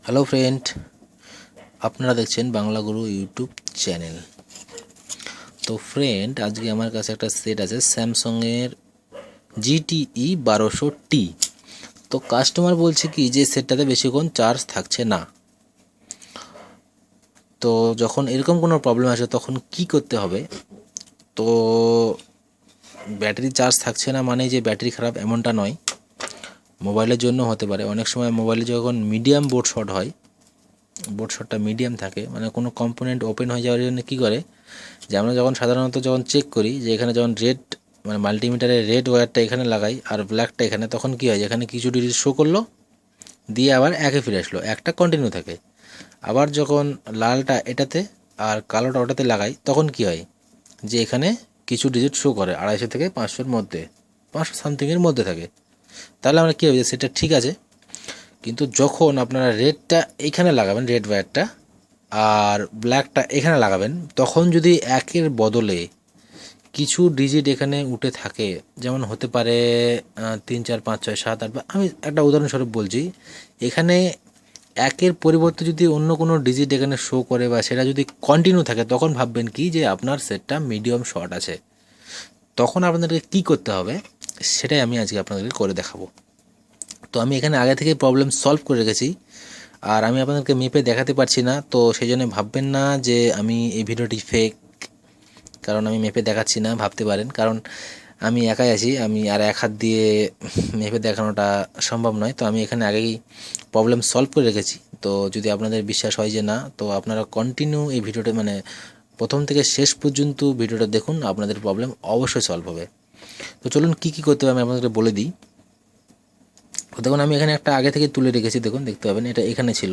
Hello friend, আপনারা দেখছেন বাংলা গুরু YouTube channel. তো ফ্রেন্ড, আজকে আমার কাছে একটা সেট আছে স্যামসংয়ের GTE 1200T। তো কাস্টমার বলছে কি যে সেটটাতে বেশিক্ষণ চার্জ থাকছে না। তো যখন এরকম কোনো প্রবলেম আসে তখন কি করতে হবে? তো ব্যাটারি চার্জ থাকছে না মানে যে ব্যাটারি খারাপ এমনটা নয়, মোবাইলের জন্য হতে পারে। অনেক সময় মোবাইলে যখন মিডিয়াম বোর্ড শর্ট হয়, বোর্ড শটটা মিডিয়াম থাকে, মানে কোনো কম্পোনেন্ট ওপেন হয়ে যাওয়ার জন্য কী করে, যে আমরা যখন সাধারণত যখন চেক করি যে এখানে যখন রেড মানে মাল্টিমিটারের রেড ওয়্যারটা এখানে লাগাই আর ব্ল্যাকটা এখানে, তখন কী হয়, এখানে কিছু ডিজিট শো করলো, দিয়ে আবার একে ফিরে আসলো, একটা কন্টিনিউ থাকে। আবার যখন লালটা এটাতে আর কালোটা ওটাতে লাগাই তখন কি হয়, যে এখানে কিছু ডিজিট শো করে 250 থেকে 500-র মধ্যে, 500 সামথিংয়ের মধ্যে থাকে। তাহলে আমরা কী হবে, সেটা ঠিক আছে। কিন্তু যখন আপনারা রেডটা এইখানে লাগাবেন, রেড ওয়্যারটা, আর ব্ল্যাকটা এখানে লাগাবেন, তখন যদি একের বদলে কিছু ডিজিট এখানে উঠে থাকে, যেমন হতে পারে 3 4 5 6 7 8, বা আমি একটা উদাহরণস্বরূপ বলছি, এখানে একের পরিবর্তে যদি অন্য কোনো ডিজিট এখানে শো করে বা সেটা যদি কন্টিনিউ থাকে, তখন ভাববেন কি যে আপনার সেটটা মিডিয়াম শর্ট আছে। তখন আপনাদেরকে কি করতে হবে সেটাই আমি আজকে আপনাদেরকে করে দেখাবো। তো আমি এখানে আগে থেকে প্রবলেম সলভ করে রেখেছি, আর আমি আপনাদেরকে মেপে দেখাতে পারছি না, তো সেই জন্য ভাববেন না যে আমি এই ভিডিওটি ফেক, কারণ আমি মেপে দেখাচ্ছি না ভাবতে পারেন, কারণ আমি একাই আছি, আমি আর এক হাত দিয়ে মেপে দেখানোটা সম্ভব নয়। তো আমি এখানে আগেই প্রবলেম সলভ করে রেখেছি। তো যদি আপনাদের বিশ্বাস হয় যে না, তো আপনারা কন্টিনিউ এই ভিডিওটা মানে প্রথম থেকে শেষ পর্যন্ত ভিডিওটা দেখুন, আপনাদের প্রবলেম অবশ্যই সলভ হবে। তো চলুন কী কী করতে হবে আমি আপনাদেরকে বলে দিই। দেখুন, আমি এখানে একটা আগে থেকে তুলে রেখেছি, দেখুন দেখতে পাবেন এটা এখানে ছিল।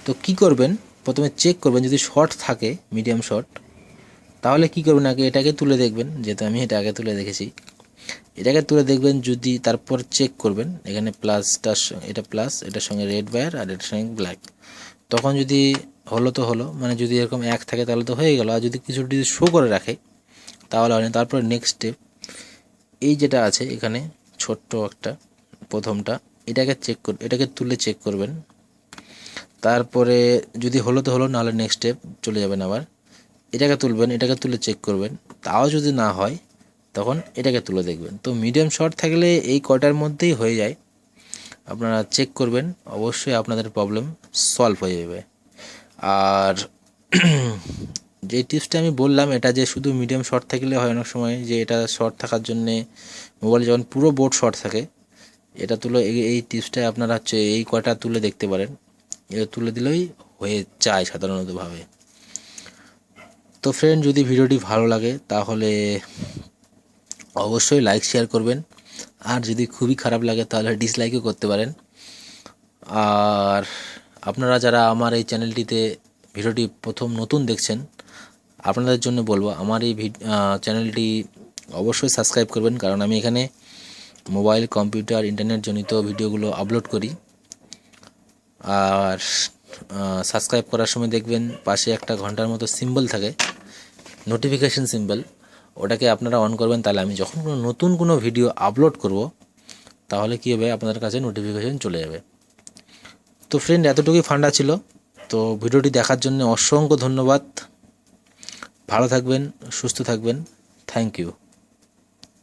তো কি করবেন, প্রথমে চেক করবেন যদি শর্ট থাকে, মিডিয়াম শর্ট, তাহলে কি করবেন, আগে এটাকে তুলে দেখবেন, যেহেতু আমি এটা আগে তুলে দেখেছি, এটাকে তুলে দেখবেন। যদি তারপর চেক করবেন এখানে প্লাসটার, এটা প্লাস, এটার সঙ্গে রেড ওয়্যার আর এটার সঙ্গে ব্ল্যাক, তখন যদি হলো তো হলো, মানে যদি এরকম এক থাকে তাহলে তো হয়ে গেল, আর যদি কিছু যদি শো করে রাখে তাহলে হয়নি। তারপরে নেক্সট স্টেপ, এই যেটা আছে এখানে ছোট্ট একটা প্রথমটা, এটাকে চেক কর, এটাকে তুলে চেক করবেন। তারপরে যদি হলো তো হলো, নাহলে নেক্সট স্টেপ চলে যাবেন, আবার এটাকে তুলবেন, এটাকে তুলে চেক করবেন। তাও যদি না হয় তখন এটাকে তুলে দেখবেন। তো মিডিয়াম শর্ট থাকলে এই কয়টার মধ্যেই হয়ে যায়, আপনারা চেক করবেন, অবশ্যই আপনাদের প্রবলেম সলভ হয়ে যাবে। আর যে টিপসটা আমি বললাম, এটা যে শুধু মিডিয়াম শর্ট থাকলে হয়, অনেক সময় যে এটা শর্ট থাকার জন্যে মোবাইল যখন পুরো বোর্ড শর্ট থাকে, এটা তুলে এই টিপসটাই আপনারা হচ্ছে এই কয়টা তুলে দেখতে পারেন, এটা তুলে দিলেই হয়ে যায় সাধারণতভাবে। তো ফ্রেন্ড, যদি ভিডিওটি ভালো লাগে তাহলে অবশ্যই লাইক শেয়ার করবেন, আর যদি খুবই খারাপ লাগে তাহলে ডিসলাইকও করতে পারেন। আর আপনারা যারা আমার এই চ্যানেলটিতে ভিডিওটি প্রথম নতুন দেখছেন, আপনাদের জন্য বলবো আমার এই চ্যানেলটি অবশ্যই সাবস্ক্রাইব করবেন, কারণ আমি এখানে মোবাইল, কম্পিউটার, ইন্টারনেট জনিত ভিডিওগুলো আপলোড করি। আর সাবস্ক্রাইব করার সময় দেখবেন পাশে একটা ঘন্টার মতো সিম্বল থাকে, নোটিফিকেশন সিম্বল, ওটাকে আপনারা অন করবেন। তাহলে আমি যখন কোনো নতুন কোনো ভিডিও আপলোড করব, তাহলে কী হবে, আপনাদের কাছে নোটিফিকেশন চলে যাবে। তো ফ্রেন্ড, এতটুকুই ফান্ডা ছিল। তো ভিডিওটি দেখার জন্য অসংখ্য ধন্যবাদ। ভালো থাকবেন, সুস্থ থাকবেন। Thank you.